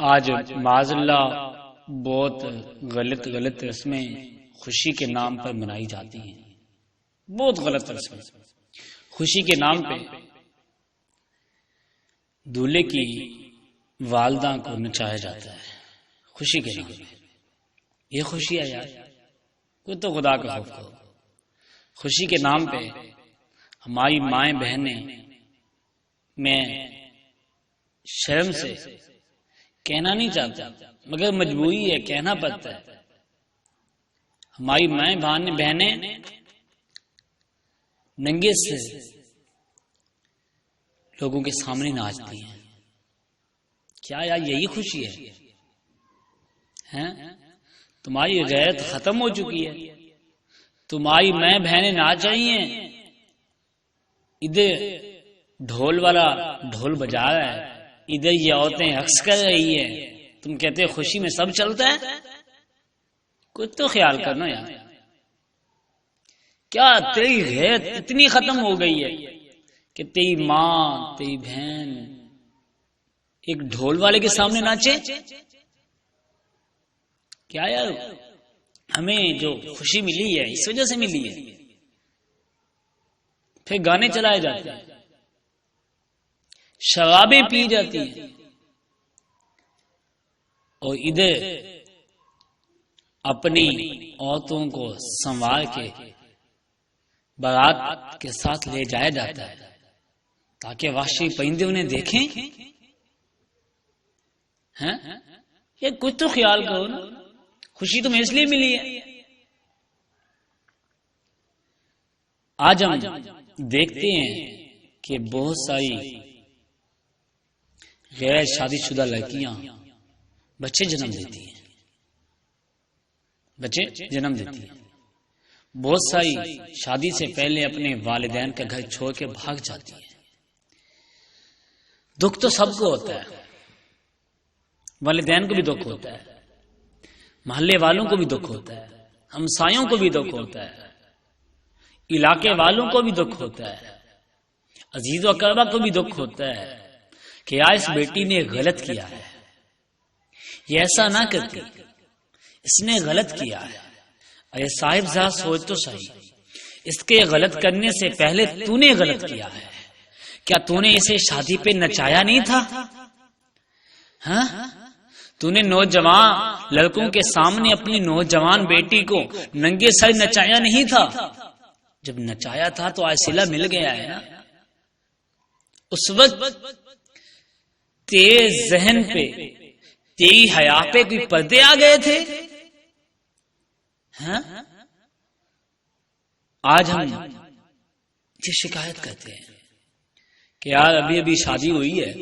آج معاذ اللہ بہت غلط رسمیں خوشی کے نام پر منائی جاتی ہیں. بہت غلط رسمیں. خوشی کے نام پہ دولہے کی والدہ کو نچایا جاتا ہے. خوشی کے نام پہ یہ خوشی ہے یار؟ کوئی تو خدا کا خوف کرو. خوشی کے نام پہ ہماری مائیں بہنیں میں شرم سے کہنا نہیں چاہتا مگر مجبوری ہے، کہنا پڑتا ہے. ہماری مائیں بہنیں ننگے سے لوگوں کے سامنے ناچتی ہیں. کیا یار یہی خوشی ہے؟ تمہاری غیرت ختم ہو چکی ہے. تمہاری مائیں بہنیں ناچ رہی ہیں، ادھر ڈھول والا ڈھول بجا رہا ہے، ادھر یہ عورتیں رقص کر رہی ہیں. تم کہتے خوشی میں سب چلتا ہے؟ کچھ تو خیال کرنا یار. کیا تیری غیرت اتنی ختم ہو گئی ہے کہ تیری ماں تیری بہن ایک ڈھول والے کے سامنے ناچے؟ کیا یار ہمیں جو خوشی ملی ہے اس وجہ سے ملی ہے. پھر گانے چلائے جاتے ہیں، شرابیں پی جاتی ہیں، اور ادھر اپنی عورتوں کو سنوار کے بارات کے ساتھ لے جایا جاتا ہے تاکہ وحشی پرندے انہیں دیکھیں. یہ کچھ تو خیال کرو نا. خوشی تمہیں اس لیے ملی ہے. آج ہم دیکھتے ہیں کہ بہت ساری غیر شادی شدہ لڑکیاں بچے جنم دیتی ہیں. بہت ساری شادی سے پہلے اپنے والدین کا گھر چھوڑ کے بھاگ جاتی ہیں. دکھ تو سب کو ہوتا ہے، والدین کو بھی دکھ ہوتا ہے، محلے والوں کو بھی دکھ ہوتا ہے، ہمسایوں کو بھی دکھ ہوتا ہے، علاقے والوں کو بھی دکھ ہوتا ہے، عزیز و اقربا کو بھی دکھ ہوتا ہے کہ یار اس بیٹی نے غلط کیا ہے، یہ ایسا نہ کرتی، اس نے غلط کیا ہے. ارے صاحب ذرا سوچ تو صحیح، اس کے غلط کرنے سے پہلے تو نے غلط کیا ہے. کیا تو نے اسے شادی پہ نچایا نہیں تھا؟ تو نے نوجوان لڑکوں کے سامنے اپنی نوجوان بیٹی کو ننگے سر نچایا نہیں تھا؟ جب نچایا تھا تو آج صلہ مل گیا ہے نا. اس وقت تیرے ذہن پہ تیری حیا پہ کوئی پردے آ گئے تھے؟ آج ہم یہ شکایت کرتے ہیں کہ یار ابھی شادی ہوئی ہے،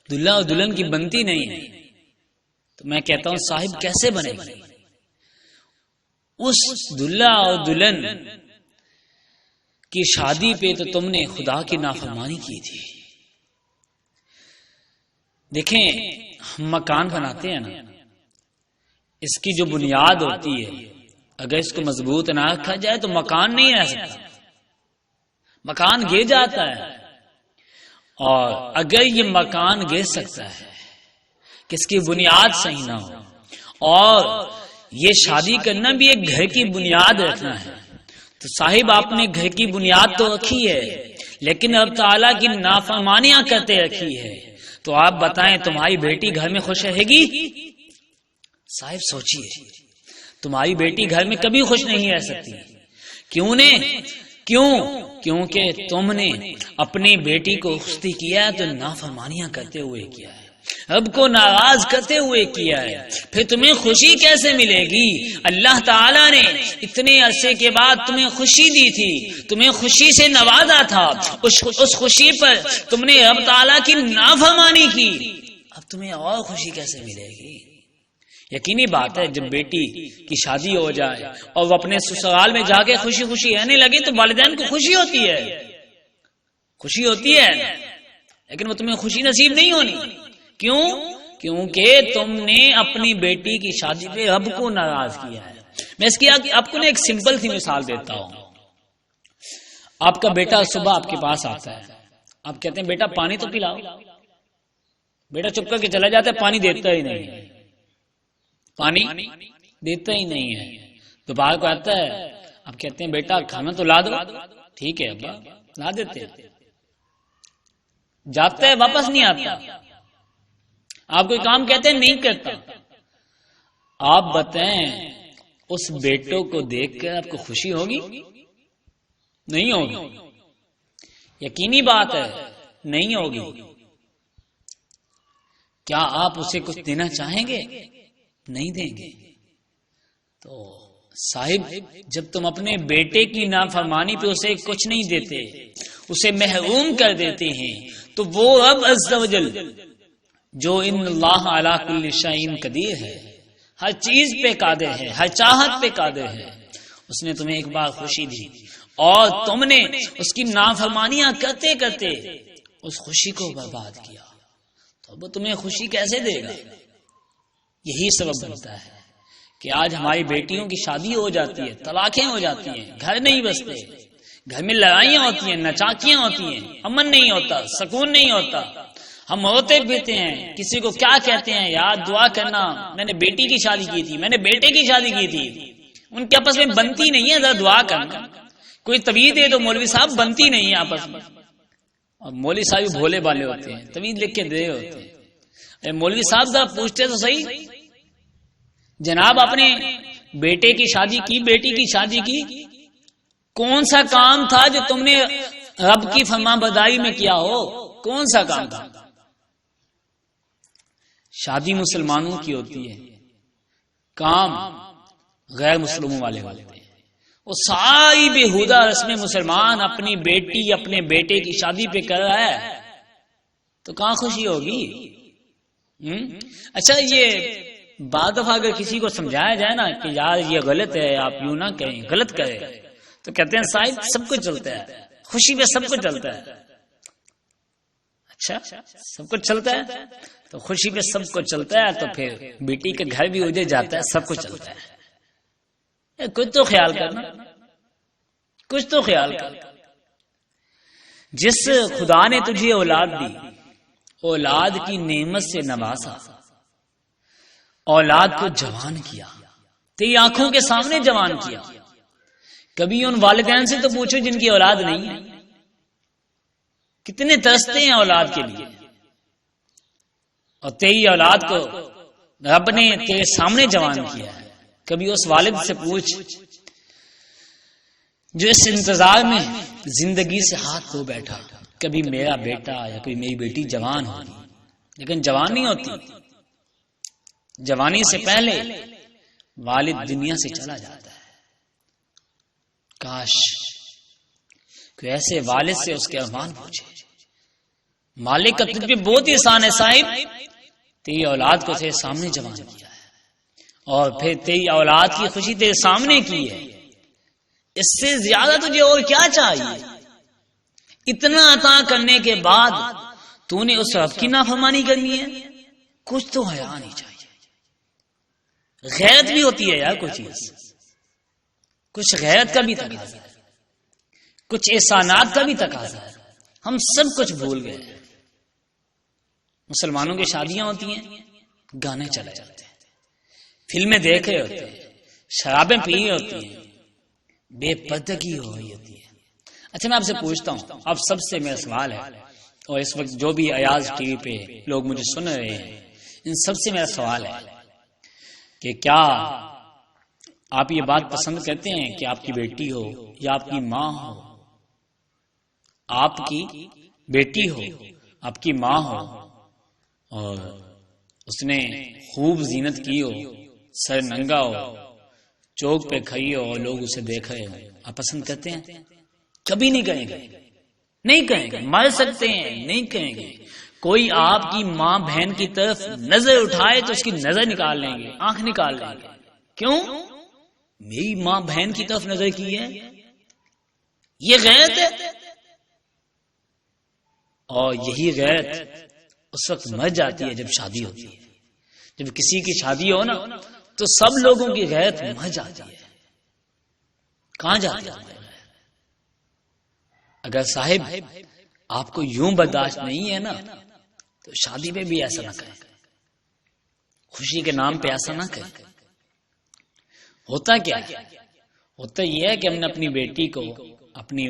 دلہا اور دلہن کی بنتی نہیں ہے. تو میں کہتا ہوں صاحب کیسے بنے گی؟ اس دلہا اور دلہن کی شادی پہ تو تم نے خدا کی نافرمانی کی تھی. دیکھیں ہم مکان بناتے ہیں نا، اس کی جو بنیاد ہوتی ہے اگر اس کو مضبوط نہ رکھا جائے تو مکان نہیں رہ سکتا، مکان گر جاتا ہے. اور اگر یہ مکان گر سکتا ہے کہ اس کی بنیاد صحیح نہ ہو، اور یہ شادی کرنا بھی ایک گھر کی بنیاد رکھنا ہے، تو صاحب آپ نے گھر کی بنیاد تو رکھی ہے لیکن اب تعالیٰ کی نافرمانیاں کرتے رکھی ہے. تو آپ بتائیں تمہاری بیٹی گھر میں خوش رہے گی؟ صاحب سوچئے، تمہاری بیٹی گھر میں کبھی خوش نہیں رہ سکتی. کیونکہ تم نے اپنی بیٹی کو رخصتی کیا ہے تو نافرمانیاں کرتے ہوئے کیا ہے، رب کو ناراض کرتے ہوئے کیا ہے. پھر تمہیں خوشی کیسے ملے گی؟ اللہ تعالیٰ نے اتنے عرصے کے بعد تمہیں خوشی دی تھی، تمہیں خوشی سے نوازا تھا، اس خوشی پر تم نے رب تعالیٰ کی نافرمانی کی. اب تمہیں اور خوشی کیسے ملے گی؟ یقینی بات ہے جب بیٹی کی شادی ہو جائے اور وہ اپنے سسرال میں جا کے خوشی خوشی رہنے لگے تو والدین کو خوشی ہوتی ہے لیکن وہ تمہیں خوشی نصیب نہیں ہونی. کیوں؟ کیونکہ تم نے اپنی بیٹی کی شادی پہ رب کو ناراض کیا ہے. میں اس کی آپ کو ایک سمپل سی مثال دیتا ہوں. آپ کا بیٹا صبح آپ کے پاس آتا ہے، آپ کہتے ہیں بیٹا پانی تو پلاؤ، بیٹا چپ کر کے چلا جاتا ہے، پانی دیتا ہی نہیں ہے، پانی دیتا ہی نہیں ہے. دوپہر کو آتا ہے، اب کہتے ہیں بیٹا کھانا تو لا دو. ٹھیک ہے ابا لا دیتے ہیں. جاتا ہے واپس نہیں آتا. آپ کوئی کام کہتے ہیں نہیں کرتا. آپ بتائیں اس بیٹوں کو دیکھ کر آپ کو خوشی ہوگی؟ نہیں ہوگی. یقینی بات ہے نہیں ہوگی. کیا آپ اسے کچھ دینا چاہیں گے؟ نہیں دیں گے. تو صاحب جب تم اپنے بیٹے کی نافرمانی پہ اسے کچھ نہیں دیتے، اسے محروم کر دیتے ہیں، تو وہ رب عز و جل جو ان اللہ علی کل شیء قدیر ہے، ہر چیز پہ قادر ہے، ہر چاہت پہ قادر ہے، اس نے تمہیں ایک بار خوشی دی اور تم نے اس کی نافرمانیاں کرتے کرتے اس خوشی کو برباد کیا، تو وہ تمہیں خوشی کیسے دے گا؟ یہی سبب بنتا ہے کہ آج ہماری بیٹیوں کی شادی ہو جاتی ہے، طلاقیں ہو جاتی ہیں، گھر نہیں بستے، گھر میں لڑائیاں ہوتی ہیں، نچاکیاں ہوتی ہیں، امن نہیں ہوتا، سکون نہیں ہوتا. ہم ہوتے پیتے ہیں، کسی کو کیا کہتے ہیں، یار دعا کرنا، میں نے بیٹی کی شادی کی تھی، میں نے بیٹے کی شادی کی تھی. ان کے آپس میں بنتی نہیں ہے، ذرا دعا کرنا. کوئی طویل دے تو مولوی صاحب بنتی نہیں ہے آپس میں. اور مولوی صاحب بھولے بالے ہوتے ہیں، طویل لکھ کے دے ہوتے ہیں. مولوی صاحب ذرا پوچھتے تو صحیح، جناب اپنے بیٹے کی شادی کی، بیٹی کی شادی کی، کون سا کام تھا جو تم نے رب کی فرما برداری میں کیا ہو؟ کون سا کام تھا؟ شادی مسلمانوں کی ہوتی ہے، کام غیر مسلموں والے ہوتے ہیں. وہ ساری بےہودہ رسمیں مسلمان اپنی بیٹی اپنے بیٹے کی شادی پہ کر رہا ہے تو کہاں خوشی ہوگی؟ اچھا یہ بعد دفعہ اگر کسی کو سمجھایا جائے نا کہ یار یہ غلط ہے، آپ یوں نہ کہیں، غلط کریں، تو کہتے ہیں صاحب سب کچھ چلتا ہے، خوشی پہ سب کچھ چلتا ہے. اچھا سب کچھ چلتا ہے تو خوشی پہ سب کچھ چلتا ہے، تو پھر بیٹی کا گھر بھی اجڑ جاتا ہے، سب کچھ چلتا ہے. کچھ تو خیال کرنا، کچھ تو خیال کر. جس خدا نے تجھے اولاد دی، اولاد کی نعمت سے نوازا، اولاد کو جوان کیا، تیری آنکھوں کے سامنے جوان کیا. کبھی ان والدین سے تو پوچھو جن کی اولاد نہیں ہے، کتنے ترستے ہیں اولاد کے لیے. اور تیری اولاد کو رب نے تیرے سامنے جوان کیا ہے. کبھی اس والد سے پوچھ جو اس انتظار میں زندگی سے ہاتھ دھو بیٹھا، کبھی میرا بیٹا یا کوئی میری بیٹی جوان ہوگی، لیکن جوان نہیں ہوتی. جوانی سے پہلے والد دنیا سے چلا جاتا ہے. کاش کوئی ایسے والد سے اس کے ارمان پوچھے. مالک کا تجھ پہ بہت ہی احسان ہے صاحب، تیری اولاد کو تیرے سامنے جوان کیا ہے، اور پھر تیری اولاد کی خوشی تیرے سامنے کی ہے. اس سے زیادہ تجھے اور کیا چاہیے؟ اتنا عطا کرنے کے بعد تو نے اس رب کی نافرمانی کرنی ہے؟ کچھ تو حیا نہیں چاہیے. غیرت بھی ہوتی ہے یار کوئی چیز، کچھ غیرت کا بھی تقاضا ہے، کچھ احسانات کا بھی تقاضا ہے. ہم سب کچھ بھول گئے. مسلمانوں کی شادیاں ہوتی ہیں، گانے چلے جاتے ہیں، فلمیں دیکھ رہے ہوتے ہیں، شرابیں پی رہی ہوتی ہیں، بے پردگی ہو رہی ہوتی ہے. اچھا میں آپ سے پوچھتا ہوں، اب سب سے میرا سوال ہے، اور اس وقت جو بھی ایاز ٹی وی پہ لوگ مجھے سن رہے ہیں، ان سب سے میرا سوال ہے کہ کیا آپ یہ بات پسند کرتے ہیں کہ آپ کی بیٹی ہو یا آپ کی ماں ہو، آپ کی بیٹی ہو، آپ کی ماں ہو، اور اس نے خوب زینت کی ہو، سر ننگا ہو، چوک پہ کھڑی ہو اور لوگ اسے دیکھ رہے ہو، آپ پسند کرتے ہیں؟ کبھی نہیں کہیں گے، نہیں کہیں گے. مر سکتے ہیں نہیں کہیں گے. کوئی آپ کی ماں بہن کی طرف نظر اٹھائے تو اس کی نظر نکال لیں گے، آنکھ نکال لیں گے. کیوں؟ میری ماں بہن کی طرف نظر کی ہے، یہ غیرت ہے. اور یہی غیرت اس وقت مر جاتی ہے جب شادی ہوتی ہے. جب کسی کی شادی ہو نا تو سب لوگوں کی غیرت مر جاتی ہے. کہاں جاتی ہے؟ اگر صاحب آپ کو یوں برداشت نہیں ہے نا تو شادی پہ بھی ایسا نہ کریں، خوشی کے نام پہ ایسا نہ کریں۔ ہوتا کیا ہے؟ ہوتا یہ ہے کہ ہم نے اپنی بیٹی کو، اپنی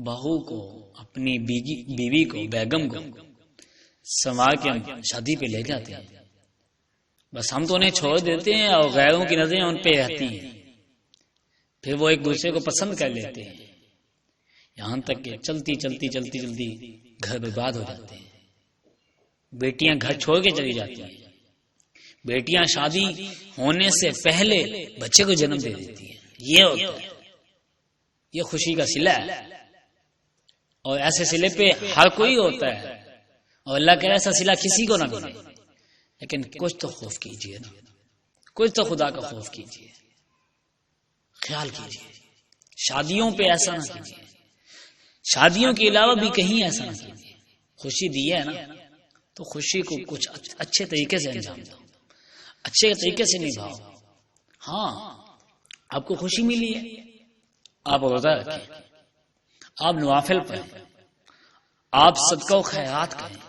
بہو کو، اپنی بیوی کو، بیگم کو سنوار کے ہم شادی پہ لے جاتے ہیں، بس ہم تو انہیں چھوڑ دیتے ہیں اور غیروں کی نظریں ان پہ رہتی ہیں، پھر وہ ایک دوسرے کو پسند کر لیتے ہیں، یہاں تک کہ چلتی چلتی چلتی چلتی گھر برباد ہو جاتے ہیں، بیٹیاں گھر چھوڑ کے چلی جاتی ہیں، بیٹیاں شادی ہونے سے پہلے بچے کو جنم دے دیتی ہیں۔ یہ ہوتا ہے، یہ خوشی کا صلہ ہے، اور ایسے صلے پہ ہر کوئی ہوتا ہے، اور اللہ کہہ رہا ہے ایسا صلہ کسی کو نہ کرے، لیکن کچھ تو خوف کیجئے نا، کچھ تو خدا کا خوف کیجئے، خیال کیجئے، شادیوں پہ ایسا نہ کیجئے، شادیوں کے علاوہ بھی کہیں ایسا نہ کیجئے۔ خوشی دی ہے نا تو خوشی کو کچھ اچھے طریقے سے انجام دو، اچھے طریقے سے نبھاؤ۔ ہاں آپ کو خوشی ملی ہے، آپ روزہ رکھیں، آپ نوافل پڑھیں، آپ صدقہ و خیرات کریں،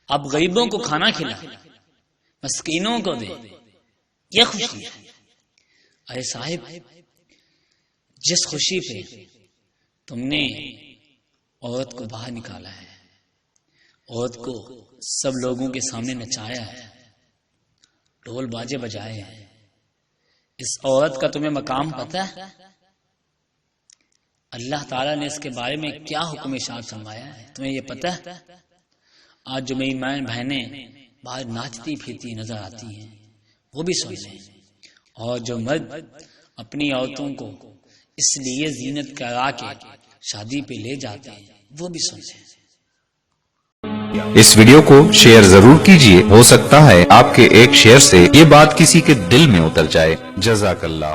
آپ غریبوں کو کھانا کھلائیں، مسکینوں کو دیں، یہ خوشی ہے۔ ارے صاحب، جس خوشی پہ تم نے عورت کو باہر نکالا ہے، عورت کو سب لوگوں کے سامنے نچایا ہے، ڈھول باجے بجائے ہیں، اس عورت کا تمہیں مقام پتہ ہے؟ اللہ تعالیٰ نے اس کے بارے میں کیا حکم ارشاد فرمایا ہے تمہیں یہ پتہ ہے؟ آج جو میری مائیں بہنیں باہر ناچتی پھرتی نظر آتی ہیں وہ بھی سن لیں، اور جو مرد اپنی عورتوں کو اس لیے زینت کرا کے شادی پہ لے جاتے ہیں وہ بھی سن لیں۔ اس ویڈیو کو شیئر ضرور کیجئے، ہو سکتا ہے آپ کے ایک شیئر سے یہ بات کسی کے دل میں اتر جائے۔ جزاک اللہ۔